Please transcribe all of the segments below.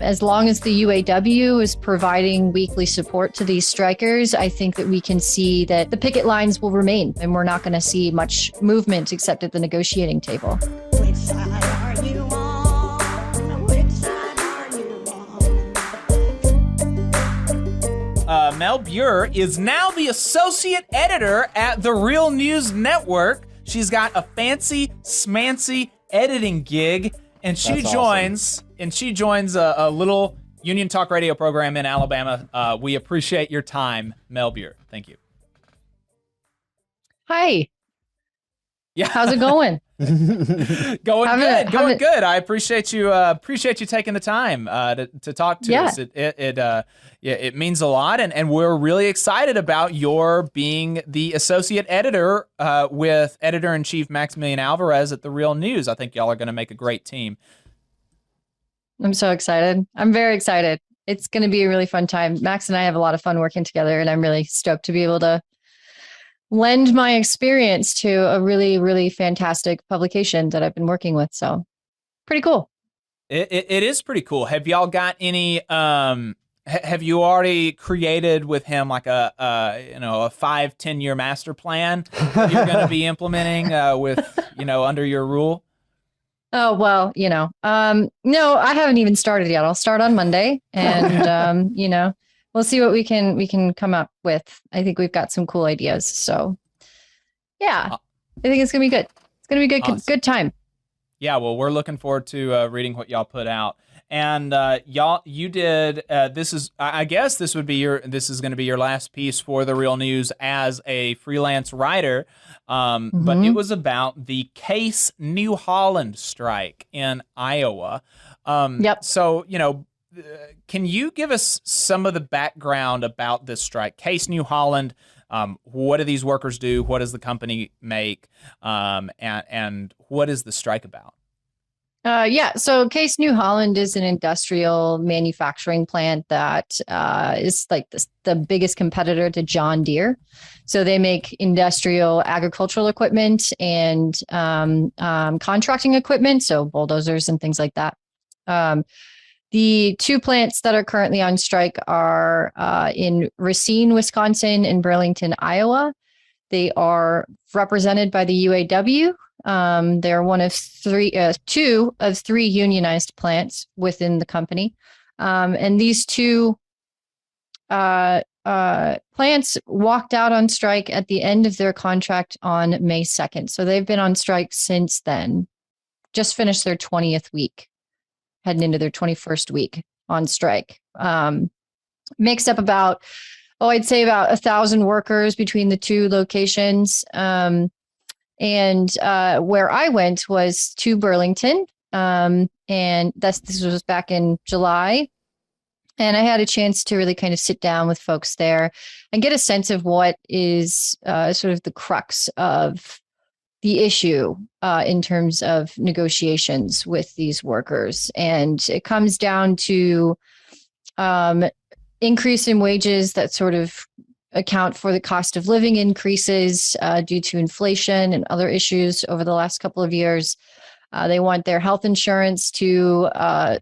As long as the UAW is providing weekly support to these strikers, I think that we can see that the picket lines will remain and we're not going to see much movement except at the negotiating table. Which side are you on? Which side are you on? Mel Buer is now the associate editor at The Real News Network. She's got a fancy, smancy editing gig, and she joins a little union talk radio program in Alabama. We appreciate your time, Mel Buer. Thank you. Hi. Yeah. How's it going? Going good. I appreciate you taking the time to talk to us. It means a lot, and we're really excited about your being the associate editor with editor-in-chief Maximilian Alvarez at The Real News. I think y'all are going to make a great team. I'm so excited. I'm very excited. It's going to be a really fun time. Max and I have a lot of fun working together, and I'm really stoked to be able to lend my experience to a really, really fantastic publication that I've been working with. So pretty cool. It is pretty cool. Have y'all got any, have you already created with him like a 5-10 year master plan that you're going to be implementing with, under your rule? Oh, well, no, I haven't even started yet. I'll start on Monday and, we'll see what we can come up with. I think we've got some cool ideas. So yeah, I think it's going to be good. It's going to be good, awesome. Good time. Yeah. Well, we're looking forward to reading what y'all put out. And you did, I guess this is going to be your last piece for The Real News as a freelance writer. But it was about the Case New Holland strike in Iowa. Yep. So, can you give us some of the background about this strike? Case New Holland, what do these workers do? What does the company make? And what is the strike about? So Case New Holland is an industrial manufacturing plant that is like the biggest competitor to John Deere. So they make industrial agricultural equipment and contracting equipment, so bulldozers and things like that. The two plants that are currently on strike are in Racine, Wisconsin, and Burlington, Iowa. They are represented by the UAW. They're one of two of three unionized plants within the company. And these two plants walked out on strike at the end of their contract on May 2nd. So they've been on strike since then, just finished their 20th week, heading into their 21st week on strike. Makes up about, I'd say about 1,000 workers between the two locations. And where I went was to Burlington, and this was back in July. And I had a chance to really kind of sit down with folks there and get a sense of what is sort of the crux of the issue in terms of negotiations with these workers. And it comes down to increase in wages that sort of account for the cost of living increases due to inflation and other issues over the last couple of years. They want their health insurance to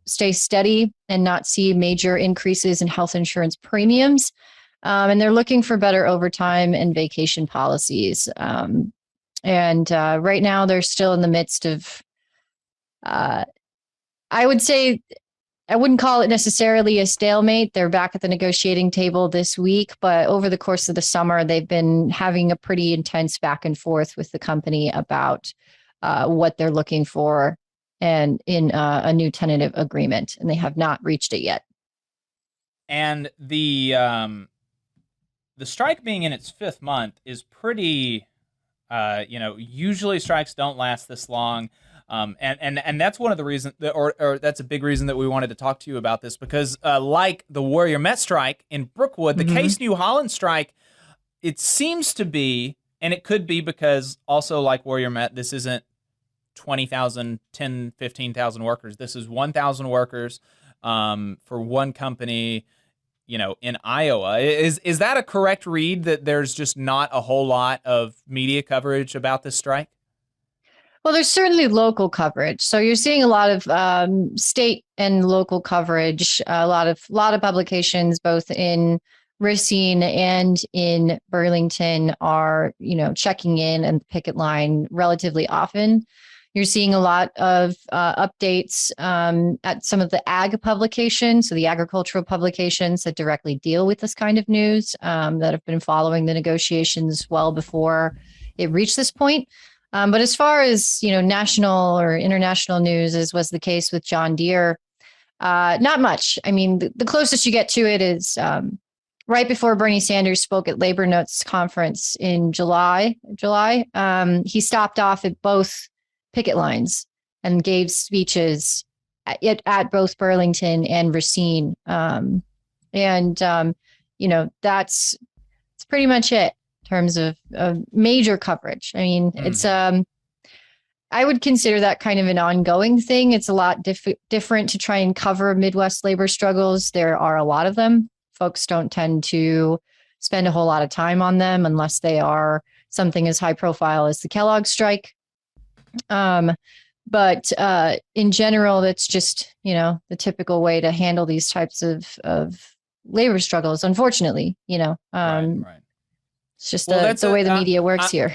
stay steady and not see major increases in health insurance premiums. And they're looking for better overtime and vacation policies. And right now they're still in the midst of, I would say, I wouldn't call it necessarily a stalemate. They're back at the negotiating table this week, but over the course of the summer, they've been having a pretty intense back and forth with the company about what they're looking for and in a new tentative agreement, and they have not reached it yet. And the strike being in its fifth month is pretty, usually strikes don't last this long. And that's one of the reasons, or that's a big reason that we wanted to talk to you about this, because like the Warrior Met strike in Brookwood, the Case New Holland strike, it seems to be, and it could be because also like Warrior Met, this isn't 20,000, 10, 15,000 workers. This is 1,000 workers for one company, in Iowa. Is that a correct read, that there's just not a whole lot of media coverage about this strike? Well, there's certainly local coverage. So you're seeing a lot of state and local coverage, a lot of publications, both in Racine and in Burlington, are checking in and the picket line relatively often. You're seeing a lot of updates at some of the ag publications, so the agricultural publications that directly deal with this kind of news, that have been following the negotiations well before it reached this point. But as far as national or international news, as was the case with John Deere, not much. I mean, the closest you get to it is right before Bernie Sanders spoke at Labor Notes conference in July. He stopped off at both picket lines and gave speeches at both Burlington and Racine. That's pretty much it in terms of major coverage. I mean, it's I would consider that kind of an ongoing thing. It's a lot different to try and cover Midwest labor struggles. There are a lot of them. Folks don't tend to spend a whole lot of time on them unless they are something as high profile as the Kellogg strike. But in general, that's just, the typical way to handle these types of labor struggles, unfortunately, Right. It's just That's the way the media works here.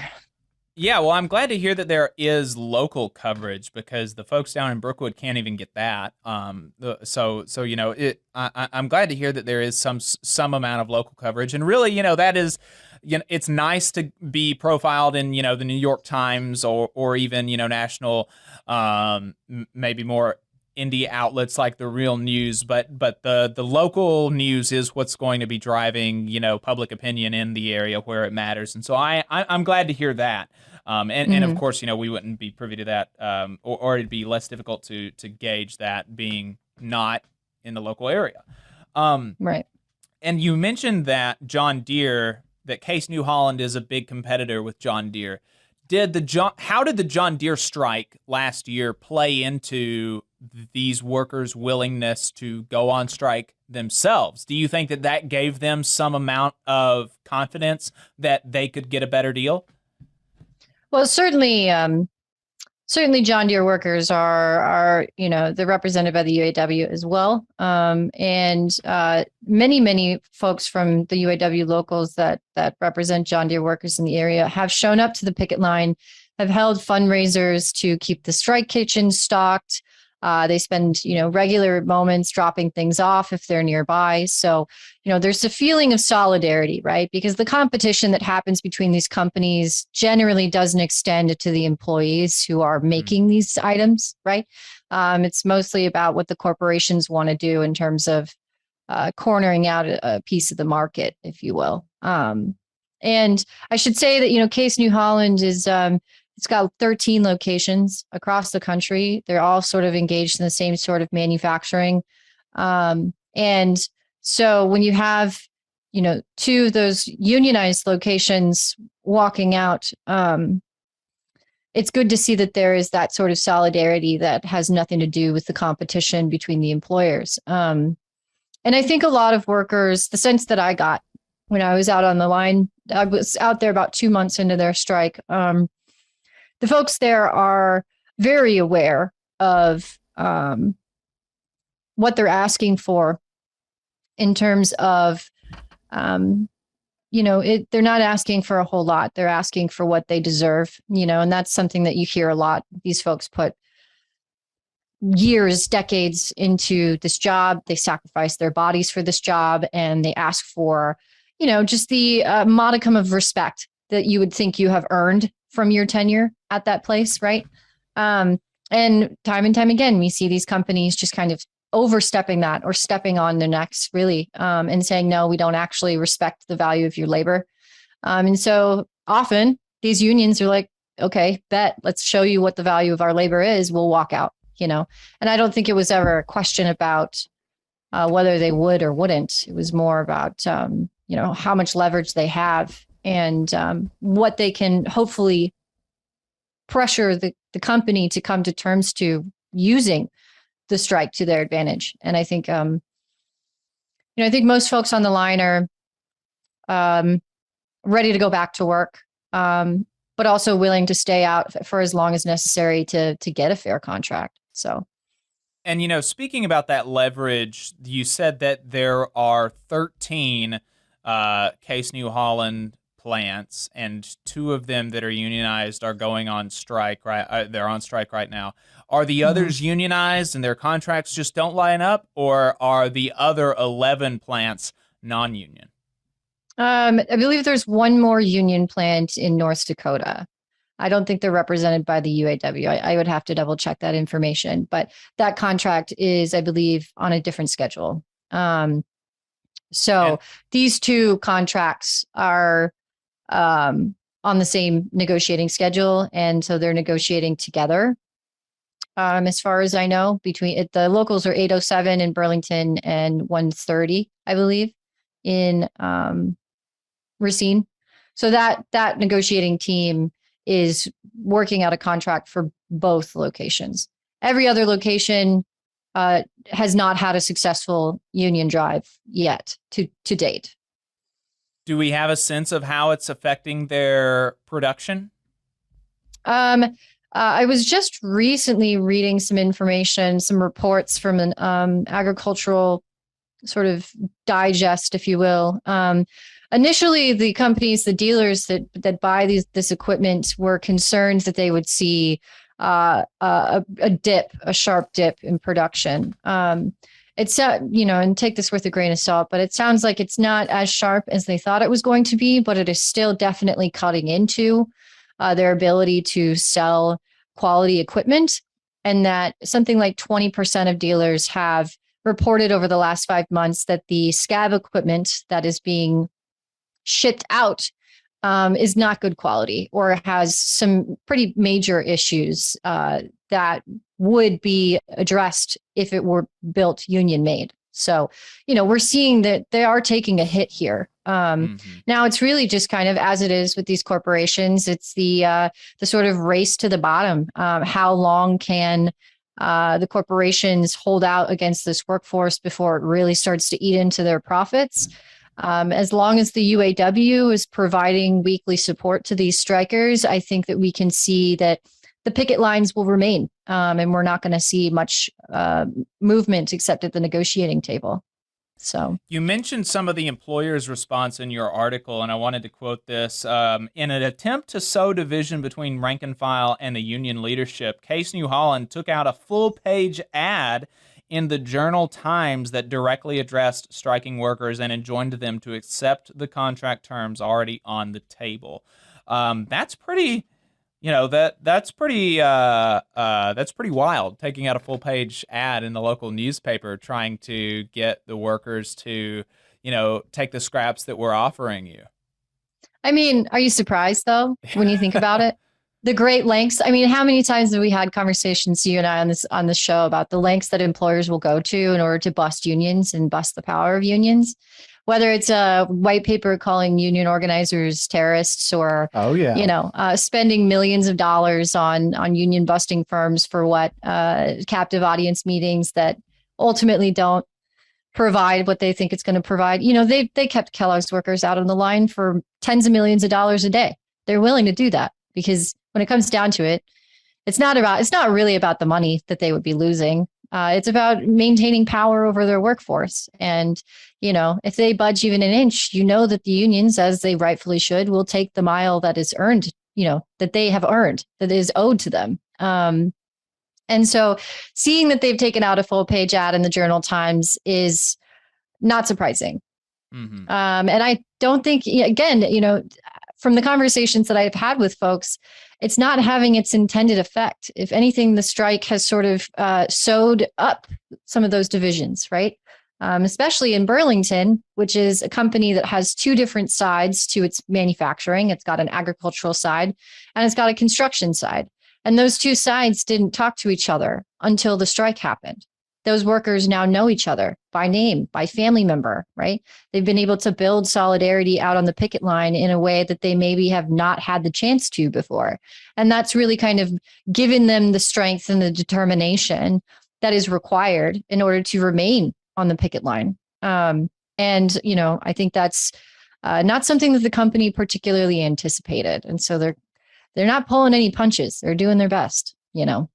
Yeah, well, I'm glad to hear that there is local coverage, because the folks down in Brookwood can't even get that. I'm glad to hear that there is some amount of local coverage, and really, that is, it's nice to be profiled in the New York Times or even national, maybe more indie outlets like the Real News, but the local news is what's going to be driving public opinion in the area where it matters, and so I'm glad to hear that. And of course, we wouldn't be privy to that, or it'd be less difficult to gauge that being not in the local area. Right. And you mentioned that that Case New Holland is a big competitor with John Deere. How did the John Deere strike last year play into these workers' willingness to go on strike themselves? Do you think that gave them some amount of confidence that they could get a better deal? Well, certainly John Deere workers are they're represented by the UAW as well, and many folks from the UAW locals that represent John Deere workers in the area have shown up to the picket line, have held fundraisers to keep the strike kitchen stocked. They spend, regular moments dropping things off if they're nearby. So, there's a feeling of solidarity, right? Because the competition that happens between these companies generally doesn't extend to the employees who are making these items, right? It's mostly about what the corporations want to do in terms of cornering out a piece of the market, if you will. And I should say that, Case New Holland is it's got 13 locations across the country. They're all sort of engaged in the same sort of manufacturing. And so when you have, two of those unionized locations walking out, it's good to see that there is that sort of solidarity that has nothing to do with the competition between the employers. And I think a lot of workers, the sense that I got when I was out on the line, I was out there about 2 months into their strike. The folks there are very aware of what they're asking for in terms of, they're not asking for a whole lot. They're asking for what they deserve, and that's something that you hear a lot. These folks put years, decades into this job. They sacrifice their bodies for this job, and they ask for, just the modicum of respect that you would think you have earned from your tenure at that place, right? And time again, we see these companies just kind of overstepping that or stepping on their necks, really, and saying, no, we don't actually respect the value of your labor. And so often these unions are like, okay, let's show you what the value of our labor is. We'll walk out, And I don't think it was ever a question about whether they would or wouldn't. It was more about, how much leverage they have and what they can hopefully pressure the company to come to terms to using the strike to their advantage. And I think, I think most folks on the line are ready to go back to work. but also willing to stay out for as long as necessary to get a fair contract. So. And, speaking about that leverage, you said that there are 13 Case New Holland plants, and 2 of them that are unionized are going on strike, right? They're on strike right now. Are the others unionized and their contracts just don't line up, or are the other 11 plants non-union? I believe there's one more union plant in North Dakota. I don't think they're represented by the UAW. I would have to double check that information, but that contract is, I believe, on a different schedule. So these 2 contracts are on the same negotiating schedule, and so they're negotiating together. As far as I know, between the locals are 807 in Burlington and 130, I believe, in Racine. So that negotiating team is working out a contract for both locations. Every other location has not had a successful union drive yet to date. Do we have a sense of how it's affecting their production? I was just recently reading some information, some reports from an agricultural sort of digest, if you will. Initially, the companies, the dealers that buy this equipment were concerned that they would see a sharp dip in production. It's, and take this with a grain of salt, but it sounds like it's not as sharp as they thought it was going to be, but it is still definitely cutting into their ability to sell quality equipment. And that something like 20% of dealers have reported over the last 5 months that the scab equipment that is being shipped out is not good quality or has some pretty major issues that would be addressed if it were built union made. So, we're seeing that they are taking a hit here. Now it's really just kind of as it is with these corporations. It's the sort of race to the bottom. How long can the corporations hold out against this workforce before it really starts to eat into their profits? As long as the UAW is providing weekly support to these strikers, I think that we can see that the picket lines will remain, and we're not going to see much movement except at the negotiating table. So you mentioned some of the employers' response in your article, and I wanted to quote this. In an attempt to sow division between rank and file and the union leadership, Case New Holland took out a full-page ad in the Journal-Times that directly addressed striking workers and enjoined them to accept the contract terms already on the table. That's pretty, that's pretty wild. Taking out a full-page ad in the local newspaper, trying to get the workers to, take the scraps that we're offering you. I mean, are you surprised though when you think about it? The great lengths. I mean, how many times have we had conversations, you and I, on this show about the lengths that employers will go to in order to bust unions and bust the power of unions? Whether it's a white paper calling union organizers terrorists, or spending millions of dollars on union busting firms for what captive audience meetings that ultimately don't provide what they think it's going to provide. They kept Kellogg's workers out on the line for tens of millions of dollars a day. They're willing to do that because when it comes down to it, it's not really about the money that they would be losing. It's about maintaining power over their workforce. And, if they budge even an inch, that the unions, as they rightfully should, will take the mile that is earned, that they have earned, that is owed to them. And so seeing that they've taken out a full page ad in the Journal-Times is not surprising. And I don't think, again, from the conversations that I've had with folks, it's not having its intended effect. If anything, the strike has sort of sewed up some of those divisions, right? Especially in Burlington, which is a company that has 2 different sides to its manufacturing. It's got an agricultural side and it's got a construction side. And those 2 sides didn't talk to each other until the strike happened. Those workers now know each other by name, by family member, right? They've been able to build solidarity out on the picket line in a way that they maybe have not had the chance to before. And that's really kind of given them the strength and the determination that is required in order to remain on the picket line. And, I think that's not something that the company particularly anticipated. And so they're not pulling any punches. They're doing their best, you know?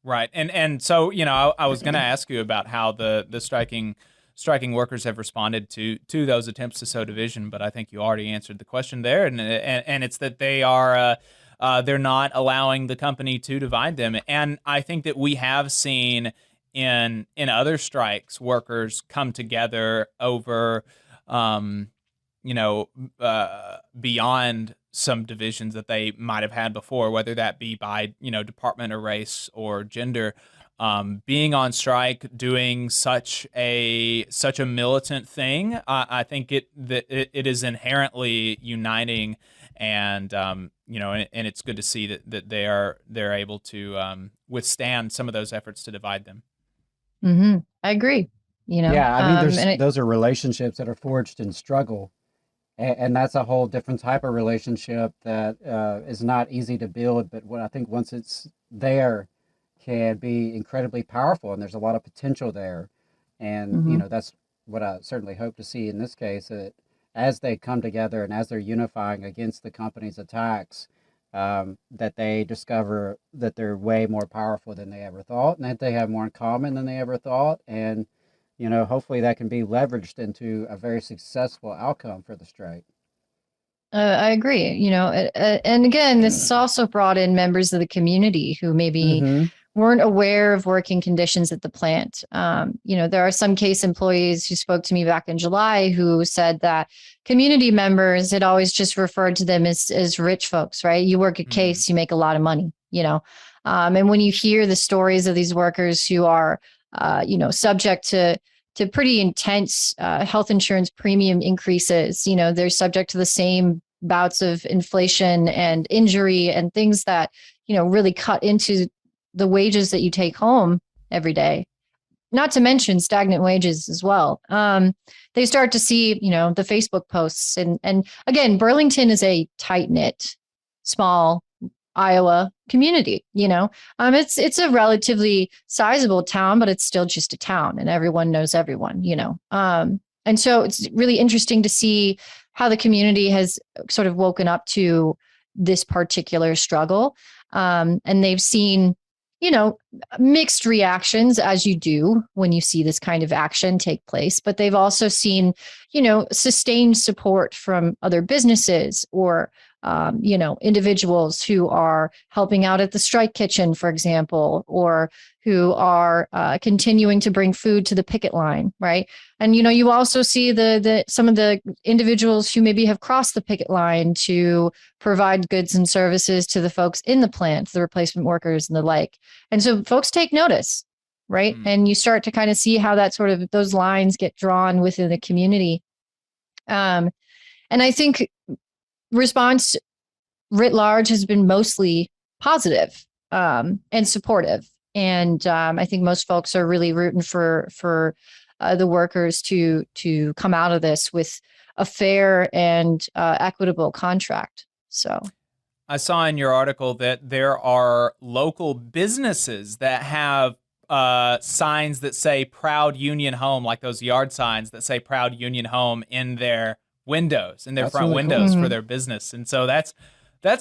Right. And so, you know, I was going to ask you about how the striking workers have responded to those attempts to sow division, but I think you already answered the question there, and it's that they are they're not allowing the company to divide them. And I think that we have seen in other strikes workers come together over you know, beyond some divisions that they might have had before, whether that be by, you know, department or race or gender. Being on strike, doing such a militant thing, I think it is inherently uniting, and you know, and it's good to see that they're able to withstand some of those efforts to divide them. Mm-hmm. I agree. You know, Yeah, I mean, and it, those are relationships that are forged in struggle, and that's a whole different type of relationship that is not easy to build. But what I think once it's there, can be incredibly powerful, and there's a lot of potential there. And mhm. that's what I certainly hope to see in this case. That as they come together and as they're unifying against the company's attacks, that they discover that they're way more powerful than they ever thought, and that they have more in common than they ever thought. And hopefully that can be leveraged into a very successful outcome for the strike. I agree. You know, and again, this has also brought in members of the community who maybe Mm-hmm. weren't aware of working conditions at the plant. You know, there are some case employees who spoke to me back in July who said that community members had always just referred to them as rich folks, right? You work at Case, you make a lot of money, you know. And when you hear the stories of these workers who are, you know, subject to pretty intense health insurance premium increases, you know, they're subject to the same bouts of inflation and injury and things that, you know, really cut into the wages that you take home every day, not to mention stagnant wages as well. They start to see, you know, the Facebook posts, and again, Burlington is a tight knit, small Iowa community. You know, it's a relatively sizable town, but it's still just a town, and everyone knows everyone. You know, and so it's really interesting to see how the community has sort of woken up to this particular struggle, and they've seen, you know, mixed reactions, as you do when you see this kind of action take place. But they've also seen, you know, sustained support from other businesses or, you know, individuals who are helping out at the strike kitchen, for example, or who are continuing to bring food to the picket line, right? And, you know, you also see some of the individuals who maybe have crossed the picket line to provide goods and services to the folks in the plant, the replacement workers and the like. And so folks take notice, right? And you start to kind of see how that sort of those lines get drawn within the community. And I think response writ large has been mostly positive and supportive. And I think most folks are really rooting for the workers to come out of this with a fair and equitable contract. So I saw in your article that there are local businesses that have signs that say "Proud Union Home," like those yard signs that say "Proud Union Home" in their windows, in their That's front really cool. windows for their business. And so that's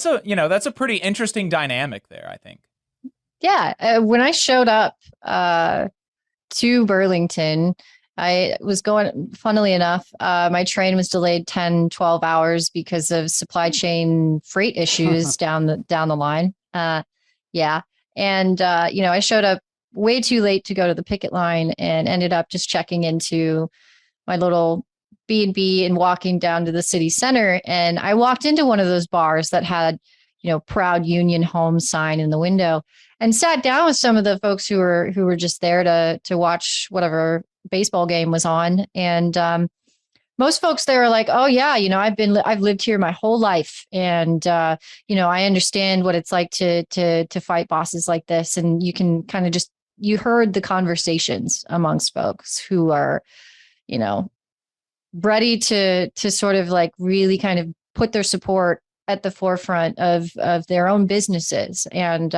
a pretty interesting dynamic there, I think. yeah, when I showed up to Burlington, I was going, funnily enough, my train was delayed 10, 12 hours because of supply chain freight issues down the line. Yeah. And, you know, I showed up way too late to go to the picket line and ended up just checking into my little B&B and walking down to the city center. And I walked into one of those bars that had, you know, "Proud Union Home" sign in the window, and sat down with some of the folks who were just there to watch whatever baseball game was on. And most folks there are like, "Oh yeah, you know, I've lived here my whole life, and you know, I understand what it's like to fight bosses like this." And you can kind of you heard the conversations amongst folks who are, you know, ready to sort of like really kind of put their support at the forefront of their own businesses. And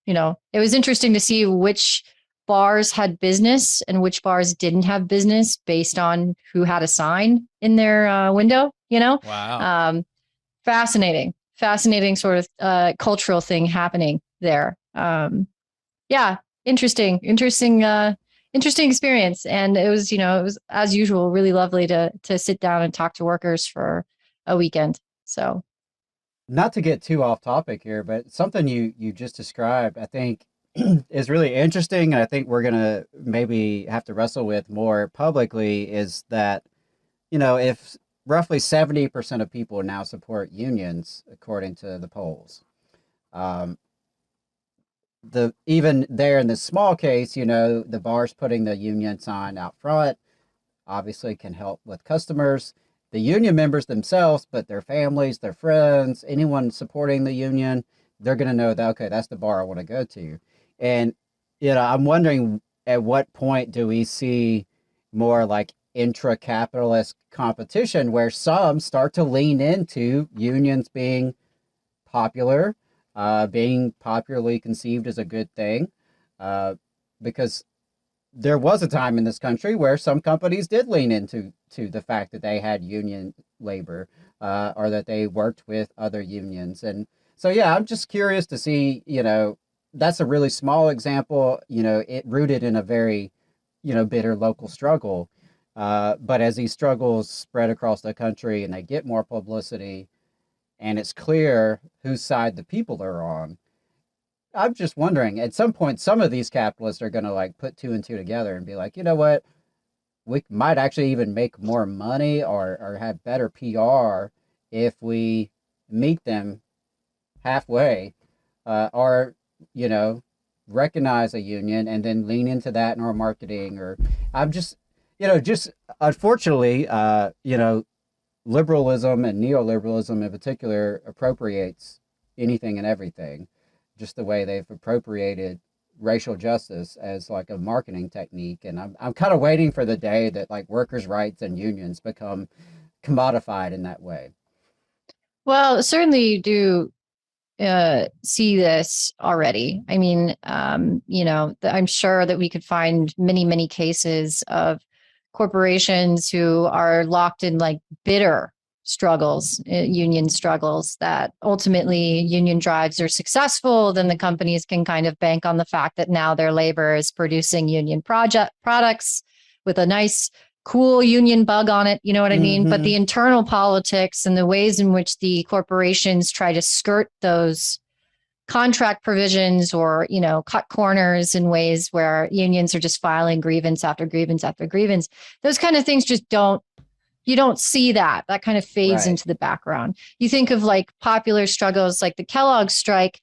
you know, it was interesting to see which bars had business and which bars didn't have business based on who had a sign in their window, you know? Wow. Fascinating. fascinating sort of cultural thing happening there. Yeah, interesting experience. And it was, it was as usual, really lovely to sit down and talk to workers for a weekend. So Not to get too off topic here, but something you just described, I think, is really interesting, and I think we're gonna maybe have to wrestle with more publicly, is that, if roughly 70% of people now support unions, according to the polls, um, even there in this small case, the bar's putting the union sign out front, obviously can help with customers, the union members themselves, but their families, their friends, anyone supporting the union, they're going to know that, okay, that's the bar I want to go to. And, I'm wondering, at what point do we see more like intra-capitalist competition where some start to lean into unions being popular, being popularly conceived as a good thing, because there was a time in this country where some companies did lean into the fact that they had union labor, or that they worked with other unions. And so, yeah, I'm just curious to see, that's a really small example, it rooted in a very, bitter local struggle. But as these struggles spread across the country and they get more publicity and it's clear whose side the people are on, I'm just wondering, at some point, some of these capitalists are going to like put two and two together and be like, you know what? We might actually even make more money or have better PR if we meet them halfway, or, recognize a union and then lean into that in our marketing. Or I'm just, just unfortunately, liberalism and neoliberalism in particular appropriates anything and everything, just the way they've appropriated racial justice as like a marketing technique. And I'm kind of waiting for the day that like workers' rights and unions become commodified in that way. well, certainly you do see this already. I mean, I'm sure that we could find many, many cases of corporations who are locked in like bitter struggles, union struggles, that ultimately union drives are successful. Then the companies can kind of bank on the fact that now their labor is producing union products with a nice cool union bug on it. You know what I mean? But the internal politics and the ways in which the corporations try to skirt those contract provisions, or, cut corners in ways where unions are just filing grievance after grievance after grievance. Those kind of things just you don't see that kind of fades Right. into the background. You think of like popular struggles like the Kellogg strike.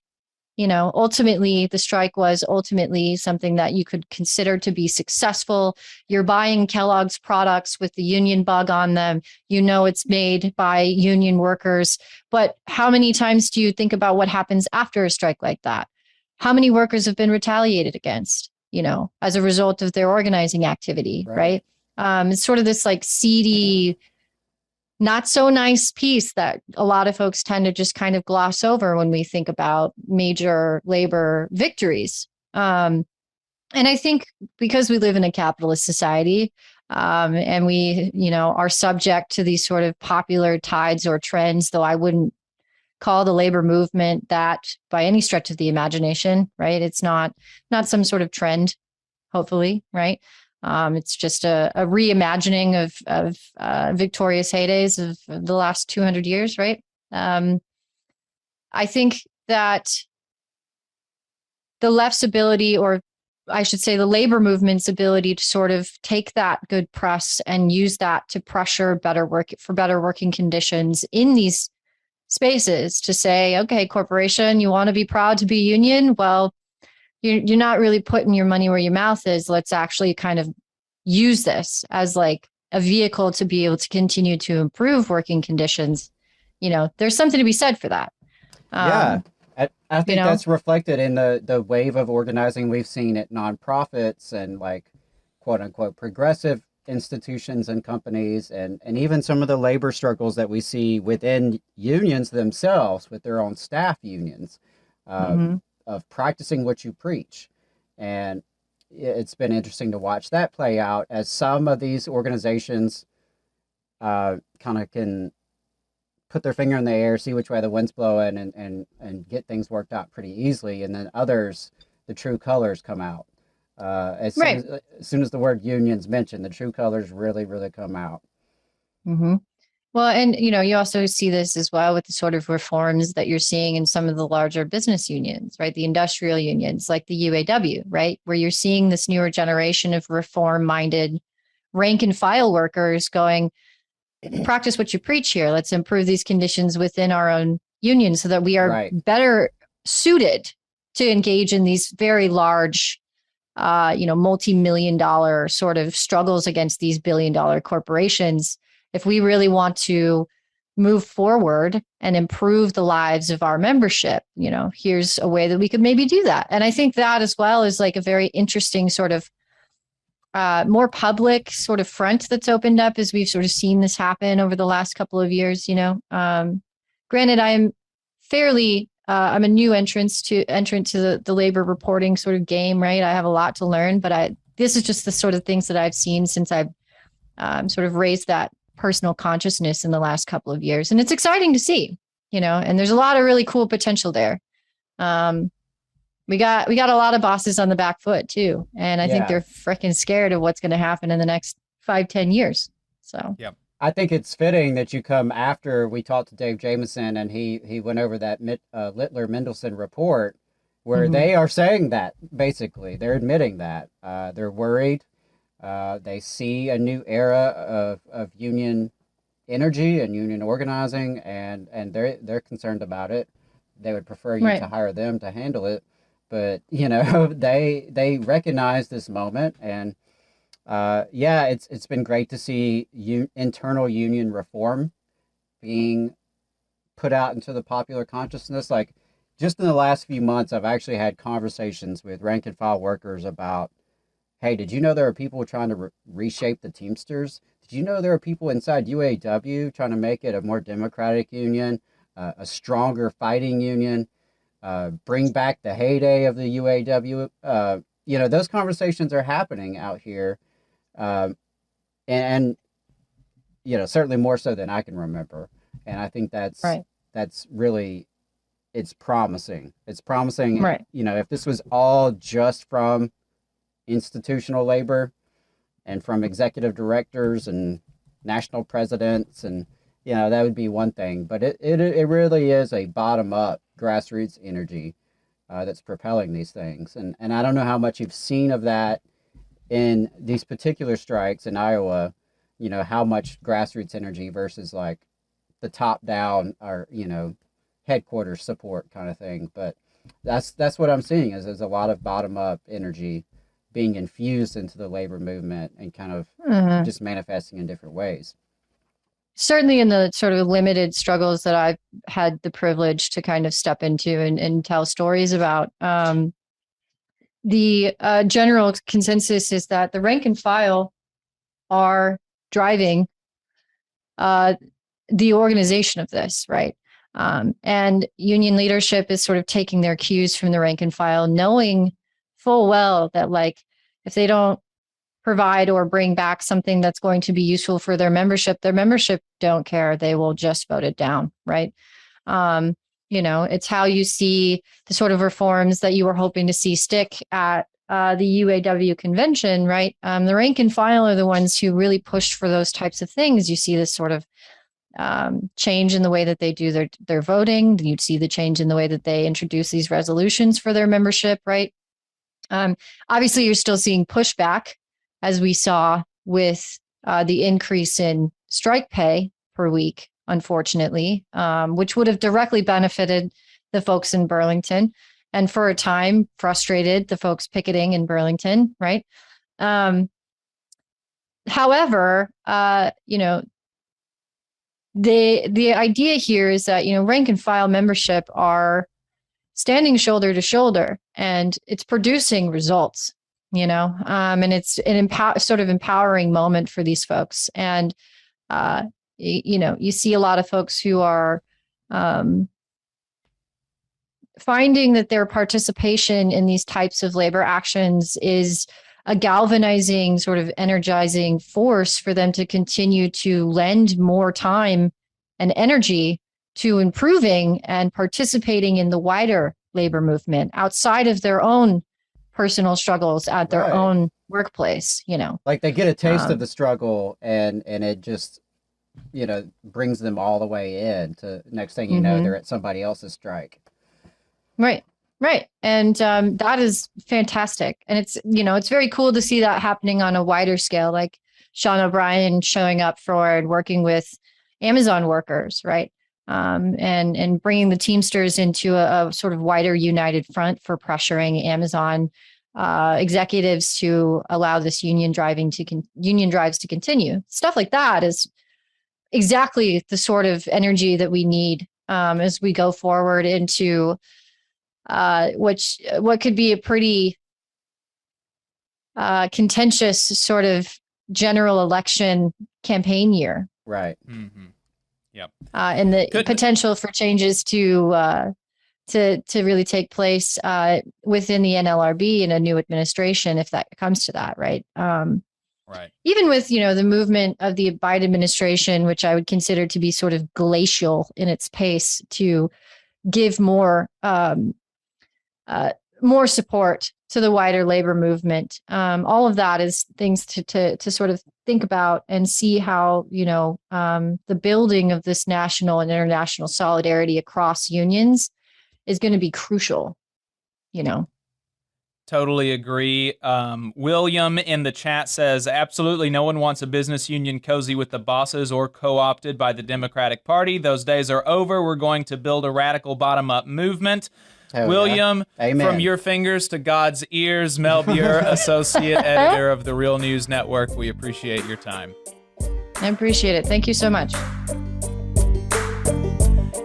Ultimately, the strike was ultimately something that you could consider to be successful. You're buying Kellogg's products with the union bug on them. It's made by union workers. But how many times do you think about what happens after a strike like that? How many workers have been retaliated against, as a result of their organizing activity, right? It's sort of this like seedy, not so nice piece that a lot of folks tend to just kind of gloss over when we think about major labor victories. And I think because we live in a capitalist society, and we, are subject to these sort of popular tides or trends, though I wouldn't call the labor movement that by any stretch of the imagination, right? It's not some sort of trend, hopefully, right? It's just a reimagining of victorious heydays of the last 200 years, right? I think that the left's ability, or I should say the labor movement's ability to sort of take that good press and use that to pressure better working conditions in these spaces, to say, okay, corporation, you want to be proud to be union? Well, you're not really putting your money where your mouth is. Let's actually kind of use this as like a vehicle to be able to continue to improve working conditions. There's something to be said for that. Yeah. I think that's reflected in the wave of organizing we've seen at nonprofits and like quote unquote progressive institutions and companies, and even some of the labor struggles that we see within unions themselves with their own staff unions, of practicing what you preach. And it's been interesting to watch that play out as some of these organizations kind of can put their finger in the air, see which way the wind's blowing, and get things worked out pretty easily. And then others, the true colors come out. Right. As soon as the word union's mentioned, the true colors really come out. Mm-hmm. Well, and you also see this as well with the sort of reforms that you're seeing in some of the larger business unions, right? The industrial unions, like the UAW, right? Where you're seeing this newer generation of reform-minded rank and file workers going, practice what you preach here. Let's improve these conditions within our own union so that we are Right. better suited to engage in these very large, multi-million dollar sort of struggles against these billion-dollar corporations. If we really want to move forward and improve the lives of our membership, here's a way that we could maybe do that. And I think that as well is like a very interesting sort of more public sort of front that's opened up as we've sort of seen this happen over the last couple of years. Granted, I'm a new entrant to the labor reporting sort of game, right? I have a lot to learn, but this is just the sort of things that I've seen since I've sort of raised that personal consciousness in the last couple of years. And it's exciting to see, and there's a lot of really cool potential there. We got a lot of bosses on the back foot too. And I think they're freaking scared of what's going to happen in the next 5-10 years. So, yeah. I think it's fitting that you come after we talked to Dave Jameson and he went over that Littler Mendelson report where they are saying that basically they're admitting that they're worried. They see a new era of union energy and union organizing, and they're concerned about it. They would prefer you to hire them to handle it, but they recognize this moment, and it's been great to see internal union reform being put out into the popular consciousness. Like just in the last few months, I've actually had conversations with rank and file workers about, hey, did you know there are people trying to reshape the Teamsters? Did you know there are people inside UAW trying to make it a more democratic union, a stronger fighting union, bring back the heyday of the UAW? Those conversations are happening out here. And certainly more so than I can remember. And I think that's really, it's promising. It's promising, if this was all just from institutional labor and from executive directors and national presidents, and that would be one thing, but it really is a bottom up grassroots energy that's propelling these things, and I don't know how much you've seen of that in these particular strikes in Iowa, how much grassroots energy versus like the top down or headquarters support kind of thing, but that's what I'm seeing is there's a lot of bottom up energy being infused into the labor movement and kind of just manifesting in different ways. Certainly in the sort of limited struggles that I've had the privilege to kind of step into and tell stories about, the general consensus is that the rank and file are driving the organization of this, right? And union leadership is sort of taking their cues from the rank and file, knowing full well that like if they don't provide or bring back something that's going to be useful for their membership don't care. They will just vote it down, right? It's how you see the sort of reforms that you were hoping to see stick at the UAW convention, right? The rank and file are the ones who really pushed for those types of things. You see this sort of change in the way that they do their voting. You'd see the change in the way that they introduce these resolutions for their membership, right? Obviously, you're still seeing pushback, as we saw with the increase in strike pay per week, unfortunately, which would have directly benefited the folks in Burlington and for a time frustrated the folks picketing in Burlington, right? However, the idea here is that, rank and file membership are standing shoulder to shoulder and it's producing results, and it's an sort of empowering moment for these folks. And, you see a lot of folks who are finding that their participation in these types of labor actions is a galvanizing, sort of energizing force for them to continue to lend more time and energy to improving and participating in the wider labor movement outside of their own personal struggles at their Right. own workplace, Like they get a taste Um, of the struggle, and it just brings them all the way in to next thing you know, Mhm. they're at somebody else's strike. Right. Right. And that is fantastic. And it's very cool to see that happening on a wider scale, like Sean O'Brien showing up for and working with Amazon workers, right? And bringing the Teamsters into a sort of wider united front for pressuring Amazon executives to allow this union drives to continue. Stuff like that is exactly the sort of energy that we need as we go forward into what could be a pretty contentious sort of general election campaign year, Right. Mm-hmm. Yep. and the Good. potential for changes to really take place within the NLRB in a new administration, if that comes to that, right? Right. Even with the movement of the Biden administration, which I would consider to be sort of glacial in its pace to give more support to the wider labor movement. All of that is things to sort of think about and see how, the building of this national and international solidarity across unions is going to be crucial, Totally agree. William in the chat says, absolutely no one wants a business union cozy with the bosses or co-opted by the Democratic Party. Those days are over. We're going to build a radical bottom-up movement. Hell William, yeah. Amen. from your fingers to God's ears, Mel Buer, associate editor of the Real News Network. We appreciate your time. I appreciate it. Thank you so much.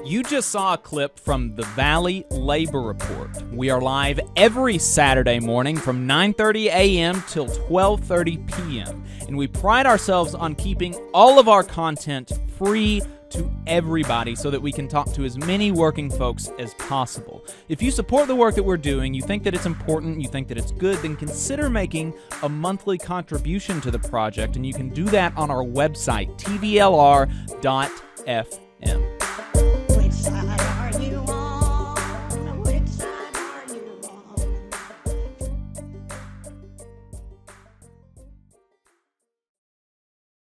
You just saw a clip from the Valley Labor Report. We are live every Saturday morning from 9:30 a.m. till 12:30 p.m. And we pride ourselves on keeping all of our content free to everybody so that we can talk to as many working folks as possible. If you support the work that we're doing, you think that it's important, you think that it's good, then consider making a monthly contribution to the project, and you can do that on our website, tvlr.fm.